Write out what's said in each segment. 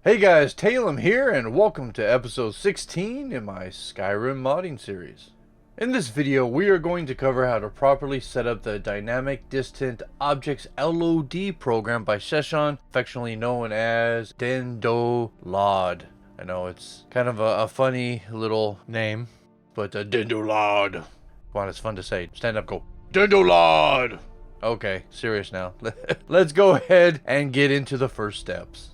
Hey guys, Taylem here, and welcome to episode 16 in my Skyrim modding series. In this video, we are going to cover how to properly set up the Dynamic Distant Objects LOD program by Sheson, affectionately known as DynDOLOD. I know it's kind of a funny little name, but DynDOLOD. Come on, it's fun to say. Stand up, go, DynDOLOD! Okay, serious now. Let's go ahead and get into the first steps.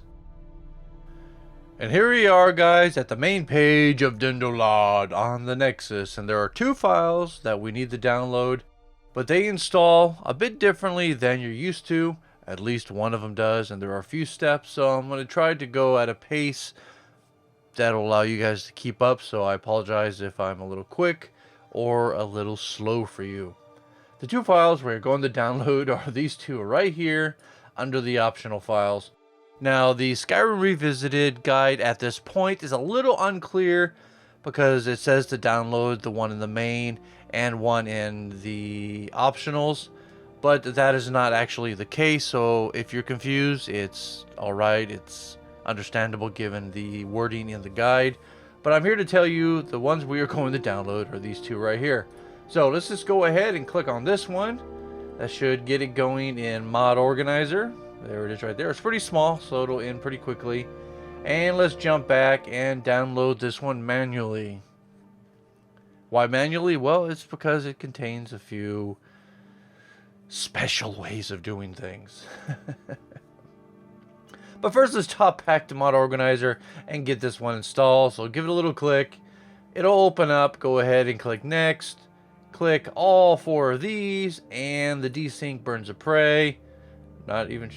And here we are, guys, at the main page of DynDOLOD on the Nexus, and there are two files that we need to download, but they install a bit differently than you're used to. At least one of them does, and there are a few steps, so I'm going to try to go at a pace that'll allow you guys to keep up, so I apologize if I'm a little quick or a little slow for you. The two files we're going to download are these two right here under the optional files. Now, the Skyrim Revisited guide at this point is a little unclear because it says to download the one in the main and one in the optionals, but that is not actually the case, so if you're confused, it's alright, it's understandable given the wording in the guide. But I'm here to tell you the ones we are going to download are these two right here. So let's just go ahead and click on this one. That should get it going in Mod Organizer. There it is right there. It's pretty small, so it'll end pretty quickly. And let's jump back and download this one manually. Why manually? Well, it's because it contains a few special ways of doing things. But first, let's top pack to Mod Organizer and get this one installed. So give it a little click. It'll open up. Go ahead and click Next. Click all four of these, and the desync burns of prey. Not even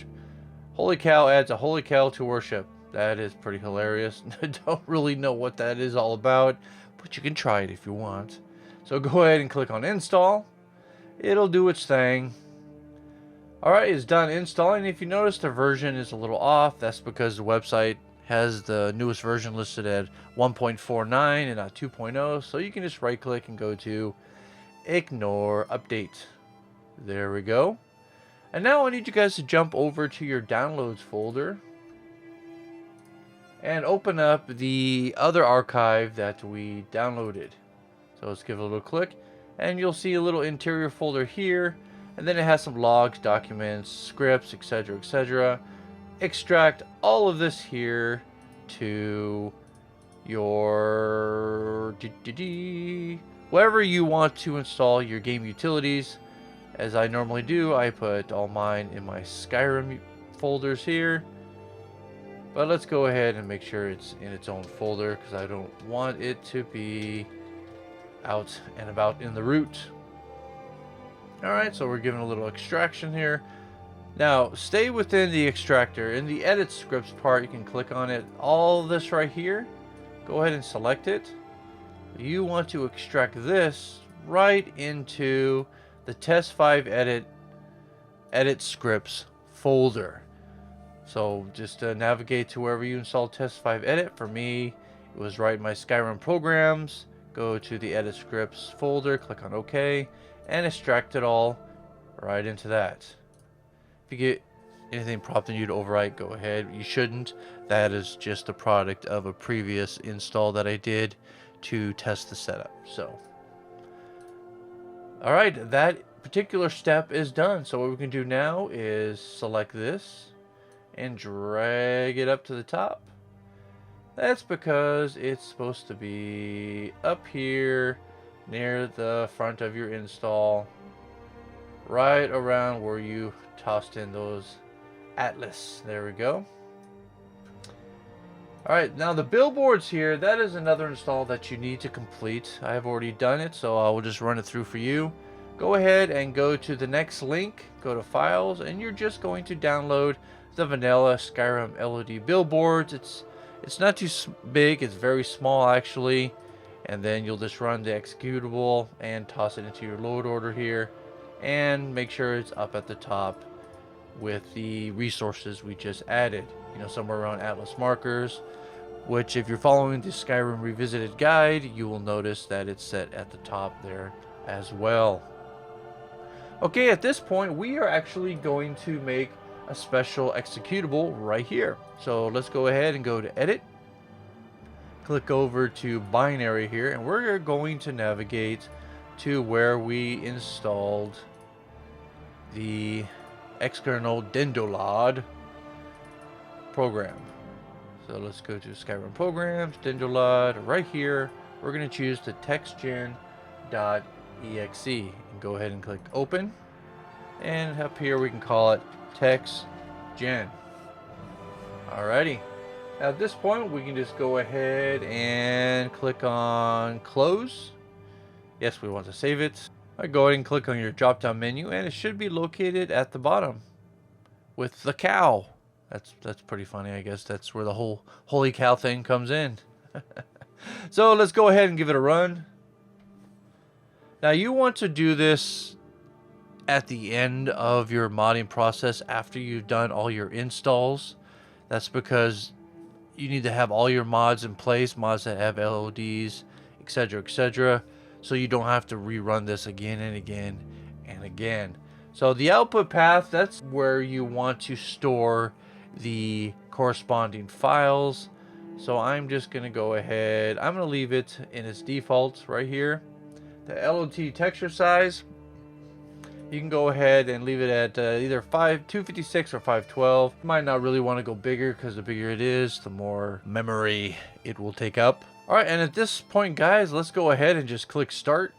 Holy cow adds a holy cow to worship. That is pretty hilarious. I don't really know what that is all about, but you can try it if you want. So go ahead and click on install. It'll do its thing. Alright, it's done installing. If you notice the version is a little off, that's because the website has the newest version listed at 1.49 and not 2.0. So you can just right click and go to ignore update. There we go. And now I need you guys to jump over to your downloads folder and open up the other archive that we downloaded. So let's give it a little click, and you'll see a little interior folder here, and then it has some logs, documents, scripts, etc., etc. Extract all of this here to your wherever you want to install your game utilities. As I normally do, I put all mine in my Skyrim folders here. But let's go ahead and make sure it's in its own folder because I don't want it to be out and about in the root. Alright, so we're giving a little extraction here. Now, stay within the extractor. In the edit scripts part, you can click on it. All this right here, go ahead and select it. You want to extract this right into the test 5 edit scripts folder. So just navigate to wherever you install test 5 edit. For me, it was right in my Skyrim programs. Go to the edit scripts folder, click on OK, and extract it all right into that. If you get anything prompting you to overwrite, go ahead. You shouldn't. That is just a product of a previous install that I did to test the setup. So alright, that particular step is done. So what we can do now is select this and drag it up to the top. That's because it's supposed to be up here near the front of your install, right around where you tossed in those atlas. There we go. Alright, now the billboards here, that is another install that you need to complete. I have already done it, so I will just run it through for you. Go ahead and go to the next link, go to files, and you're just going to download the vanilla Skyrim LOD billboards. It's not too big, it's very small actually. And then you'll just run the executable and toss it into your load order here. And make sure it's up at the top with the resources we just added. You know, somewhere around Atlas markers, which if you're following the Skyrim Revisited guide, you will notice that it's set at the top there as well. Okay, at this point, we are actually going to make a special executable right here. So let's go ahead and go to edit, click over to binary here, and we're going to navigate to where we installed the external DynDOLOD program. So let's go to Skyrim programs, DynDOLOD right here. We're going to choose the TexGen .exe and go ahead and click open, and up here we can call it TexGen. Alrighty, at this point we can just go ahead and click on close. Yes, we want to save it. Go ahead and click on your drop down menu, and it should be located at the bottom with the cow. That's pretty funny. I guess that's where the whole holy cow thing comes in. So let's go ahead and give it a run. Now you want to do this at the end of your modding process after you've done all your installs. That's because you need to have all your mods in place, mods that have LODs, etc., etc., so you don't have to rerun this again and again and again. So the output path, that's where you want to store the corresponding files. So I'm just going to go ahead, I'm going to leave it in its default right here. The LOD texture size, you can go ahead and leave it at either 256 or 512. You might not really want to go bigger, because the bigger it is, the more memory it will take up. Alright, and at this point, guys, let's go ahead and just click start.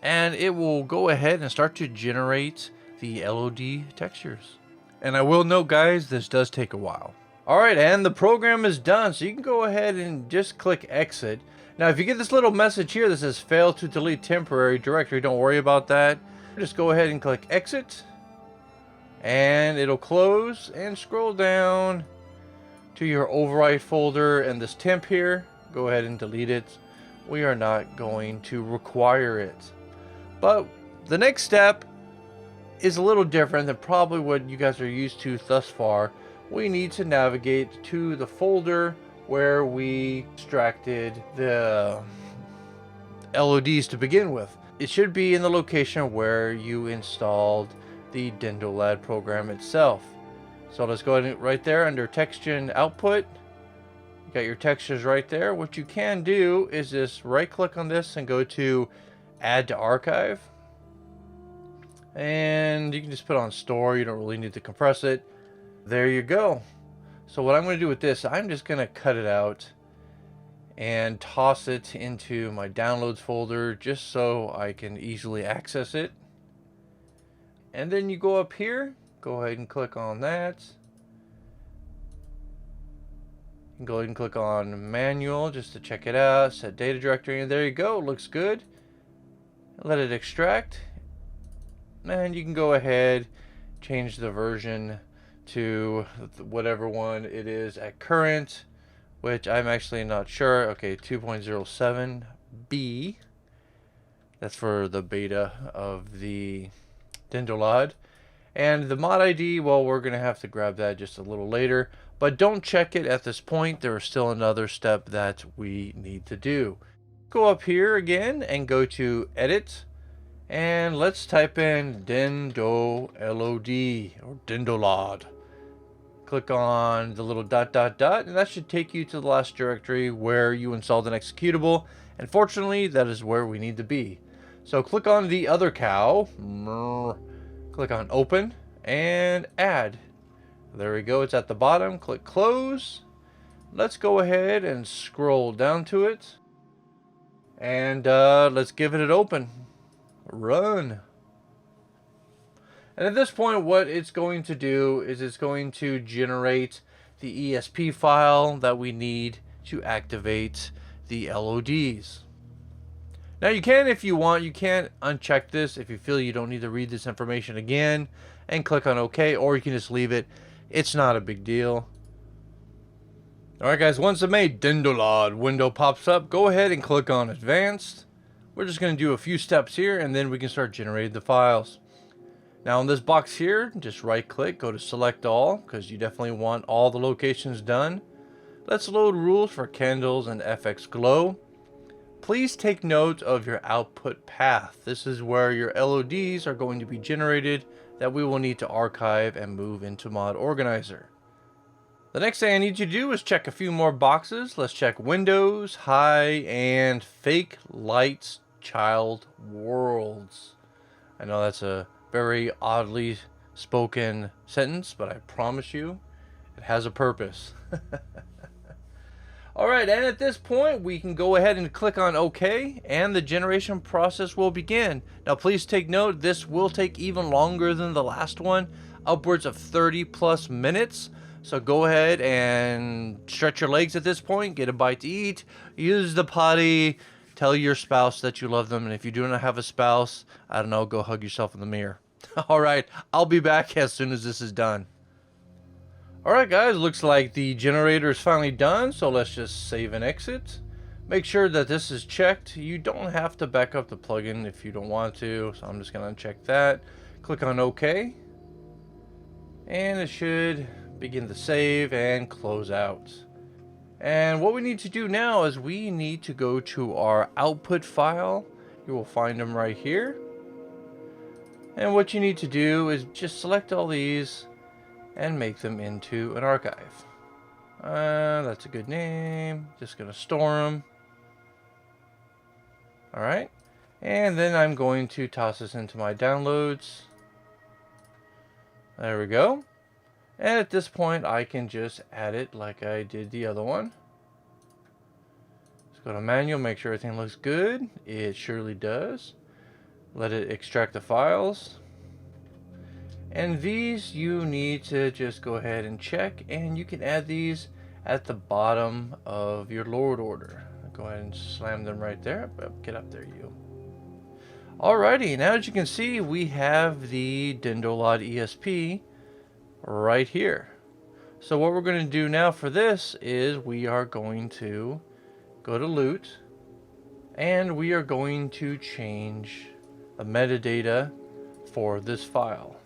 And it will go ahead and start to generate the LOD textures. And I will note, guys, this does take a while. Alright, and the program is done, so you can go ahead and just click exit. Now, if you get this little message here that says fail to delete temporary directory, don't worry about that. Just go ahead and click exit, and it'll close, and scroll down to your override folder and this temp here. Go ahead and delete it. We are not going to require it. But the next step is a little different than probably what you guys are used to thus far. We need to navigate to the folder where we extracted the LODs to begin with. It should be in the location where you installed the DynDOLOD program itself. So let's go ahead and right there under TexGen output. You got your textures right there. What you can do is just right click on this and go to add to archive. And you can just put on store. You don't really need to compress it. There you go. So what I'm going to do with this, I'm just going to cut it out and toss it into my downloads folder just so I can easily access it. And then you go up here, go ahead and click on that. And go ahead and click on manual just to check it out, set data directory, and there you go, looks good. Let it extract. And you can go ahead, change the version to whatever one it is at current, which I'm actually not sure. Okay, 2.07b. That's for the beta of the DynDOLOD. And the mod ID, well, we're going to have to grab that just a little later. But don't check it at this point. There is still another step that we need to do. Go up here again and go to edit. And let's type in DendoLOD or DynDOLOD. Click on the little ... and that should take you to the last directory where you installed an executable. And fortunately, that is where we need to be. So click on the other cow, click on open, and add. There we go, it's at the bottom. Click close. Let's go ahead and scroll down to it. And let's give it an open. Run. And at this point, what it's going to do is it's going to generate the ESP file that we need to activate the LODs. Now you can, if you want, you can uncheck this if you feel you don't need to read this information again and click on OK, or you can just leave it. It's not a big deal. Alright guys, once the made DynDOLOD window pops up, go ahead and click on Advanced. We're just going to do a few steps here and then we can start generating the files. Now in this box here, just right click, go to select all, because you definitely want all the locations done. Let's load rules for candles and FX glow. Please take note of your output path. This is where your LODs are going to be generated that we will need to archive and move into Mod Organizer. The next thing I need you to do is check a few more boxes. Let's check Windows, High, and Fake Lights Child Worlds. I know that's a very oddly spoken sentence, but I promise you, it has a purpose. Alright, and at this point, we can go ahead and click on OK, and the generation process will begin. Now please take note, this will take even longer than the last one, upwards of 30 plus minutes. So go ahead and stretch your legs at this point, get a bite to eat, use the potty, tell your spouse that you love them, and if you do not have a spouse, I don't know, go hug yourself in the mirror. Alright, I'll be back as soon as this is done. Alright guys, looks like the generator is finally done, so let's just save and exit. Make sure that this is checked. You don't have to back up the plugin if you don't want to, so I'm just going to uncheck that. Click on OK. And it should begin to save and close out. And what we need to do now is we need to go to our output file. You will find them right here. And what you need to do is just select all these and make them into an archive. That's a good name. Just gonna store them. Alright. And then I'm going to toss this into my downloads. There we go. And at this point I can just add it like I did the other one. Let's go to manual, make sure everything looks good. It surely does. Let it extract the files. And these you need to just go ahead and check, and you can add these at the bottom of your load order. Go ahead and slam them right there. Get up there, you. Alrighty, now as you can see, we have the DynDOLOD ESP right here. So what we're going to do now for this is we are going to go to loot, and we are going to change the metadata for this file.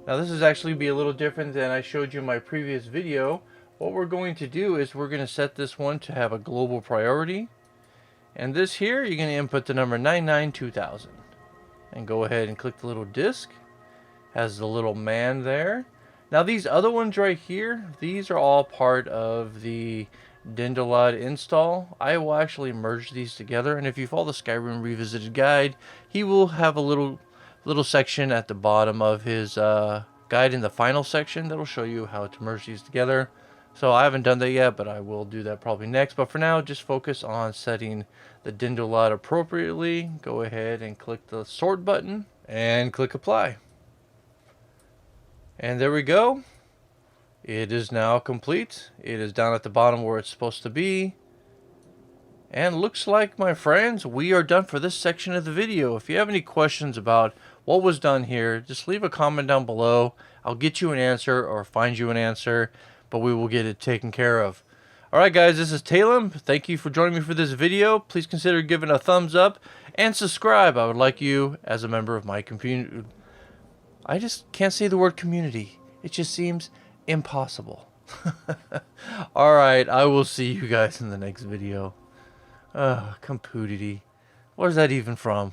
Now this is actually be a little different than I showed you in my previous video. What we're going to do is we're going to set this one to have a global priority. And this here, you're going to input the number 992,000. And go ahead and click the little disk. Has the little man there. Now these other ones right here, these are all part of the DynDOLOD install. I will actually merge these together. And if you follow the Skyrim Revisited guide, he will have a little section at the bottom of his guide in the final section that'll show you how to merge these together. So I haven't done that yet, but I will do that probably next. But for now, just focus on setting the DynDOLOD appropriately. Go ahead and click the sort button and click apply. And there we go. It is now complete. It is down at the bottom where it's supposed to be. And looks like, my friends, we are done for this section of the video. If you have any questions about what was done here, just leave a comment down below. I'll get you an answer or find you an answer, but we will get it taken care of. Alright guys, this is Taylem. Thank you for joining me for this video. Please consider giving a thumbs up and subscribe. I would like you as a member of my community. I just can't say the word community. It just seems impossible. Alright, I will see you guys in the next video. Computity. Where's that even from?